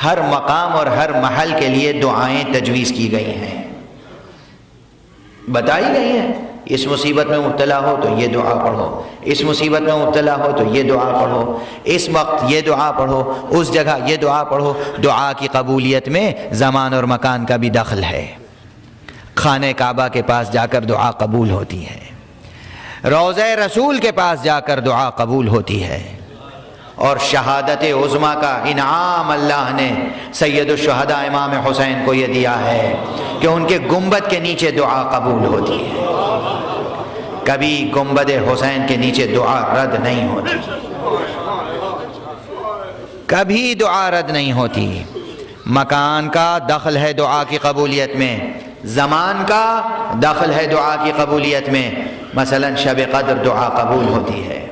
ہر مقام اور ہر محل کے لیے دعائیں تجویز کی گئی ہیں، بتائی گئی ہیں۔ اس مصیبت میں مبتلا ہو تو یہ دعا پڑھو، اس مصیبت میں مبتلا ہو تو یہ دعا پڑھو، اس وقت یہ دعا پڑھو، اس جگہ یہ دعا پڑھو۔ دعا کی قبولیت میں زمان اور مکان کا بھی دخل ہے۔ خانہ کعبہ کے پاس جا کر دعا قبول ہوتی ہے، روضہ رسول کے پاس جا کر دعا قبول ہوتی ہے، اور شہادت عظمیٰ کا انعام اللہ نے سید الشہداء امام حسین کو یہ دیا ہے کہ ان کے گنبد کے نیچے دعا قبول ہوتی ہے۔ کبھی گنبد حسین کے نیچے دعا رد نہیں ہوتی، کبھی دعا رد نہیں ہوتی۔ مکان کا دخل ہے دعا کی قبولیت میں، زمان کا دخل ہے دعا کی قبولیت میں۔ مثلا شب قدر دعا قبول ہوتی ہے،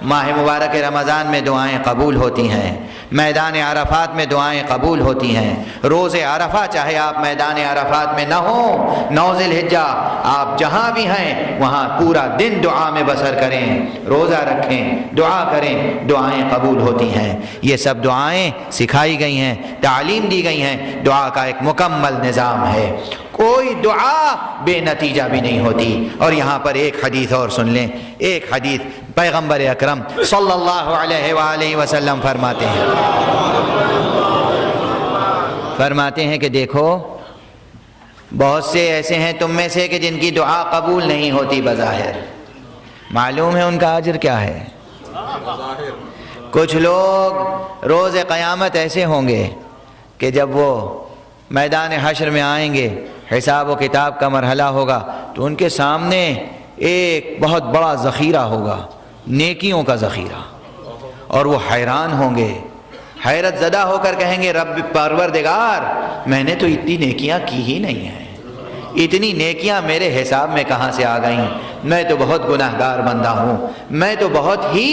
ماہ مبارک رمضان میں دعائیں قبول ہوتی ہیں، میدان عرفات میں دعائیں قبول ہوتی ہیں۔ روز عرفہ چاہے آپ میدان عرفات میں نہ ہوں، 9 ذی الحجہ آپ جہاں بھی ہیں وہاں پورا دن دعا میں بسر کریں، روزہ رکھیں، دعا کریں، دعائیں قبول ہوتی ہیں۔ یہ سب دعائیں سکھائی گئی ہیں، تعلیم دی گئی ہیں۔ دعا کا ایک مکمل نظام ہے، کوئی دعا بے نتیجہ بھی نہیں ہوتی۔ اور یہاں پر ایک حدیث اور سن لیں، ایک حدیث پیغمبر اکرم صلی اللہ علیہ وآلہ وسلم فرماتے ہیں کہ دیکھو بہت سے ایسے ہیں تم میں سے کہ جن کی دعا قبول نہیں ہوتی بظاہر، معلوم ہے ان کا اجر کیا ہے۔ کچھ لوگ روز قیامت ایسے ہوں گے کہ جب وہ میدان حشر میں آئیں گے، حساب و کتاب کا مرحلہ ہوگا، تو ان کے سامنے ایک بہت بڑا ذخیرہ ہوگا، نیکیوں کا ذخیرہ، اور وہ حیران ہوں گے، حیرت زدہ ہو کر کہیں گے رب پروردگار میں نے تو اتنی نیکیاں کی ہی نہیں ہیں، اتنی نیکیاں میرے حساب میں کہاں سے آ گئیں، میں تو بہت گناہگار بندہ ہوں، میں تو بہت ہی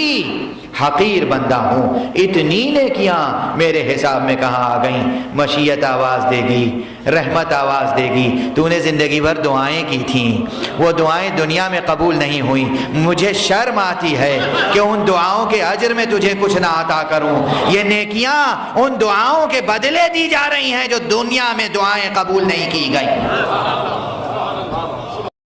حقیر بندہ ہوں، اتنی نیکیاں میرے حساب میں کہاں آ گئیں۔ مشیت آواز دے گی، رحمت آواز دے گی، تو نے زندگی بھر دعائیں کی تھیں، وہ دعائیں دنیا میں قبول نہیں ہوئیں، مجھے شرم آتی ہے کہ ان دعاؤں کے اجر میں تجھے کچھ نہ عطا کروں۔ یہ نیکیاں ان دعاؤں کے بدلے دی جا رہی ہیں جو دنیا میں دعائیں قبول نہیں کی گئیں۔